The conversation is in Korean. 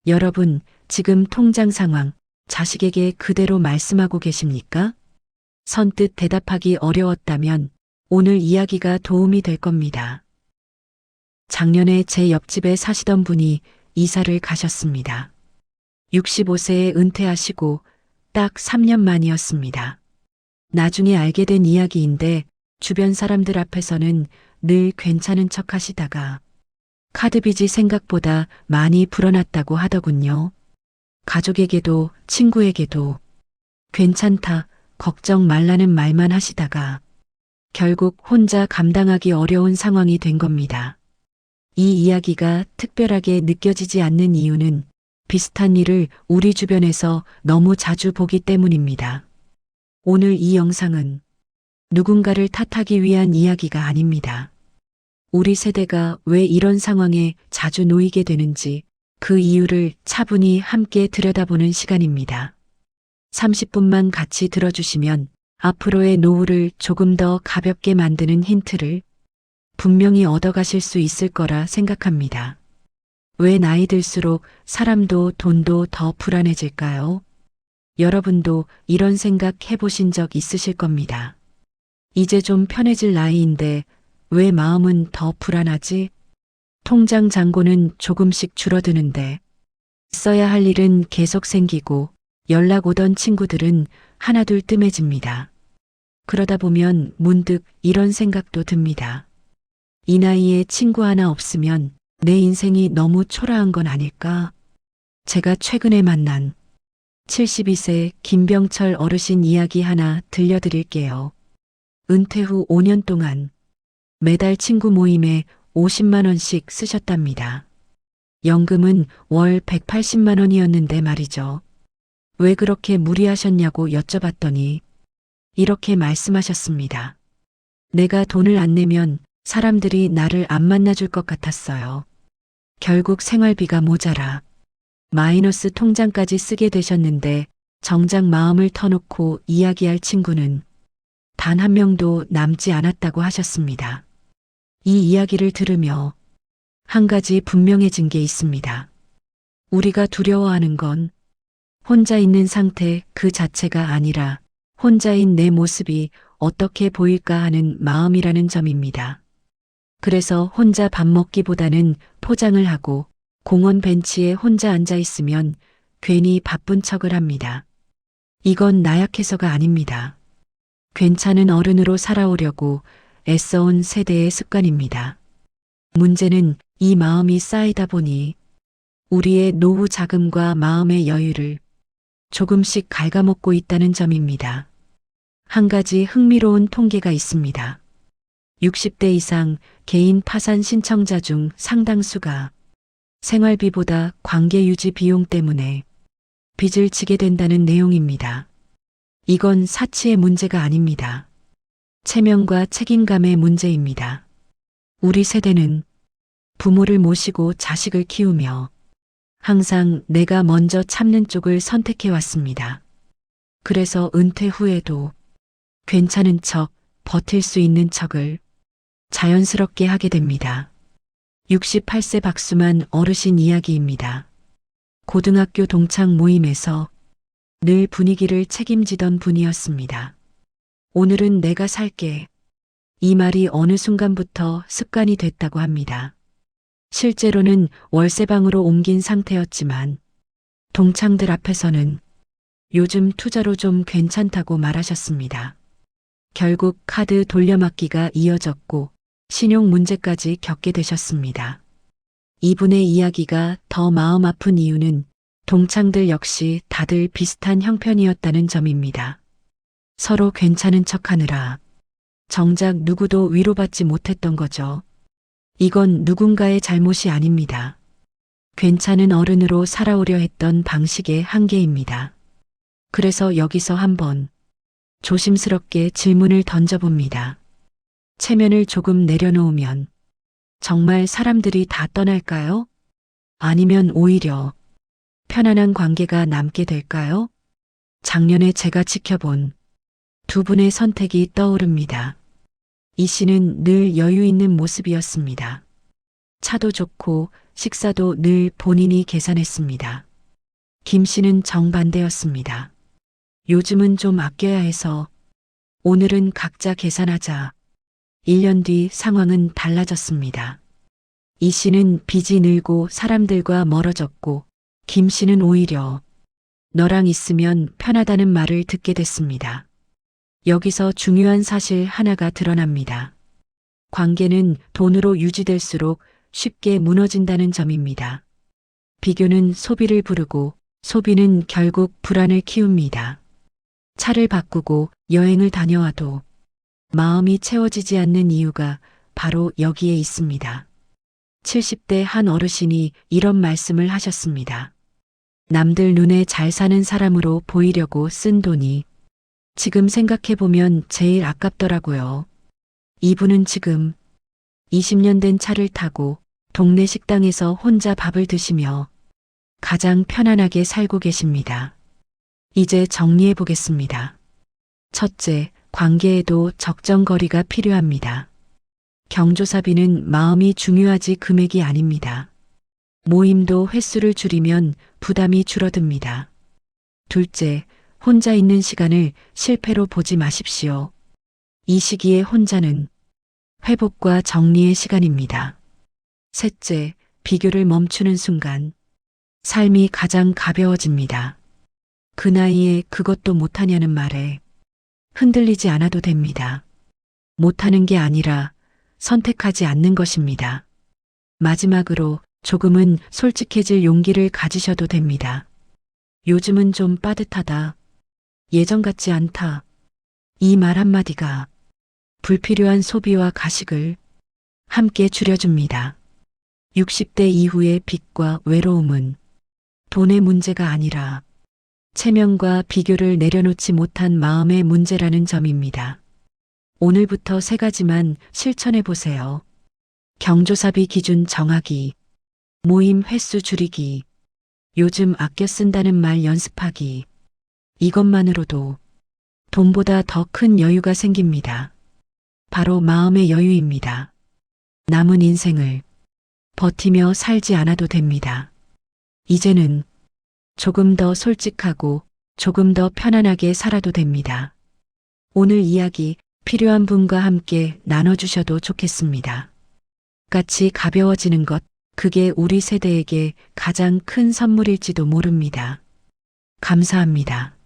여러분, 지금 통장 상황, 자식에게 그대로 말씀하고 계십니까? 선뜻 대답하기 어려웠다면 오늘 이야기가 도움이 될 겁니다. 작년에 제 옆집에 사시던 분이 이사를 가셨습니다. 65세에 은퇴하시고 딱 3년 만이었습니다. 나중에 알게 된 이야기인데 주변 사람들 앞에서는 늘 괜찮은 척 하시다가 카드빚이 생각보다 많이 불어났다고 하더군요. 가족에게도 친구에게도 괜찮다, 걱정 말라는 말만 하시다가 결국 혼자 감당하기 어려운 상황이 된 겁니다. 이 이야기가 특별하게 느껴지지 않는 이유는 비슷한 일을 우리 주변에서 너무 자주 보기 때문입니다. 오늘 이 영상은 누군가를 탓하기 위한 이야기가 아닙니다. 우리 세대가 왜 이런 상황에 자주 놓이게 되는지 그 이유를 차분히 함께 들여다보는 시간입니다. 30분만 같이 들어주시면 앞으로의 노후를 조금 더 가볍게 만드는 힌트를 분명히 얻어가실 수 있을 거라 생각합니다. 왜 나이 들수록 사람도 돈도 더 불안해질까요? 여러분도 이런 생각 해보신 적 있으실 겁니다. 이제 좀 편해질 나이인데 왜 마음은 더 불안하지? 통장 잔고는 조금씩 줄어드는데 써야 할 일은 계속 생기고 연락 오던 친구들은 하나둘 뜸해집니다. 그러다 보면 문득 이런 생각도 듭니다. 이 나이에 친구 하나 없으면 내 인생이 너무 초라한 건 아닐까? 제가 최근에 만난 72세 김병철 어르신 이야기 하나 들려드릴게요. 은퇴 후 5년 동안 매달 친구 모임에 50만 원씩 쓰셨답니다. 연금은 월 180만 원이었는데 말이죠. 왜 그렇게 무리하셨냐고 여쭤봤더니 이렇게 말씀하셨습니다. 내가 돈을 안 내면 사람들이 나를 안 만나줄 것 같았어요. 결국 생활비가 모자라 마이너스 통장까지 쓰게 되셨는데 정작 마음을 터놓고 이야기할 친구는 단 한 명도 남지 않았다고 하셨습니다. 이 이야기를 들으며 한 가지 분명해진 게 있습니다. 우리가 두려워하는 건 혼자 있는 상태 그 자체가 아니라 혼자인 내 모습이 어떻게 보일까 하는 마음이라는 점입니다. 그래서 혼자 밥 먹기보다는 포장을 하고 공원 벤치에 혼자 앉아 있으면 괜히 바쁜 척을 합니다. 이건 나약해서가 아닙니다. 괜찮은 어른으로 살아오려고 애써온 세대의 습관입니다. 문제는 이 마음이 쌓이다 보니 우리의 노후 자금과 마음의 여유를 조금씩 갉아먹고 있다는 점입니다. 한 가지 흥미로운 통계가 있습니다. 60대 이상 개인 파산 신청자 중 상당수가 생활비보다 관계 유지 비용 때문에 빚을 지게 된다는 내용입니다. 이건 사치의 문제가 아닙니다. 체면과 책임감의 문제입니다. 우리 세대는 부모를 모시고 자식을 키우며 항상 내가 먼저 참는 쪽을 선택해 왔습니다. 그래서 은퇴 후에도 괜찮은 척, 버틸 수 있는 척을 자연스럽게 하게 됩니다. 68세 박수만 어르신 이야기입니다. 고등학교 동창 모임에서 늘 분위기를 책임지던 분이었습니다. 오늘은 내가 살게. 이 말이 어느 순간부터 습관이 됐다고 합니다. 실제로는 월세방으로 옮긴 상태였지만 동창들 앞에서는 요즘 투자로 좀 괜찮다고 말하셨습니다. 결국 카드 돌려막기가 이어졌고 신용 문제까지 겪게 되셨습니다. 이분의 이야기가 더 마음 아픈 이유는 동창들 역시 다들 비슷한 형편이었다는 점입니다. 서로 괜찮은 척하느라 정작 누구도 위로받지 못했던 거죠. 이건 누군가의 잘못이 아닙니다. 괜찮은 어른으로 살아오려 했던 방식의 한계입니다. 그래서 여기서 한번 조심스럽게 질문을 던져봅니다. 체면을 조금 내려놓으면 정말 사람들이 다 떠날까요? 아니면 오히려 편안한 관계가 남게 될까요? 작년에 제가 지켜본 두 분의 선택이 떠오릅니다. 이 씨는 늘 여유 있는 모습이었습니다. 차도 좋고 식사도 늘 본인이 계산했습니다. 김 씨는 정반대였습니다. 요즘은 좀 아껴야 해서 오늘은 각자 계산하자. 1년 뒤 상황은 달라졌습니다. 이 씨는 빚이 늘고 사람들과 멀어졌고 김 씨는 오히려 너랑 있으면 편하다는 말을 듣게 됐습니다. 여기서 중요한 사실 하나가 드러납니다. 관계는 돈으로 유지될수록 쉽게 무너진다는 점입니다. 비교는 소비를 부르고 소비는 결국 불안을 키웁니다. 차를 바꾸고 여행을 다녀와도 마음이 채워지지 않는 이유가 바로 여기에 있습니다. 70대 한 어르신이 이런 말씀을 하셨습니다. 남들 눈에 잘 사는 사람으로 보이려고 쓴 돈이 지금 생각해보면 제일 아깝더라고요. 이분은 지금 20년 된 차를 타고 동네 식당에서 혼자 밥을 드시며 가장 편안하게 살고 계십니다. 이제 정리해 보겠습니다. 첫째, 관계에도 적정거리가 필요합니다. 경조사비는 마음이 중요하지 금액이 아닙니다. 모임도 횟수를 줄이면 부담이 줄어듭니다. 둘째, 혼자 있는 시간을 실패로 보지 마십시오. 이 시기에 혼자는 회복과 정리의 시간입니다. 셋째, 비교를 멈추는 순간 삶이 가장 가벼워집니다. 그 나이에 그것도 못하냐는 말에 흔들리지 않아도 됩니다. 못하는 게 아니라 선택하지 않는 것입니다. 마지막으로 조금은 솔직해질 용기를 가지셔도 됩니다. 요즘은 좀 빠듯하다. 예전 같지 않다. 이 말 한마디가 불필요한 소비와 가식을 함께 줄여줍니다. 60대 이후의 빚과 외로움은 돈의 문제가 아니라 체면과 비교를 내려놓지 못한 마음의 문제라는 점입니다. 오늘부터 3가지만 실천해 보세요. 경조사비 기준 정하기, 모임 횟수 줄이기, 요즘 아껴 쓴다는 말 연습하기. 이것만으로도 돈보다 더 큰 여유가 생깁니다. 바로 마음의 여유입니다. 남은 인생을 버티며 살지 않아도 됩니다. 이제는 조금 더 솔직하고 조금 더 편안하게 살아도 됩니다. 오늘 이야기 필요한 분과 함께 나눠주셔도 좋겠습니다. 같이 가벼워지는 것, 그게 우리 세대에게 가장 큰 선물일지도 모릅니다. 감사합니다.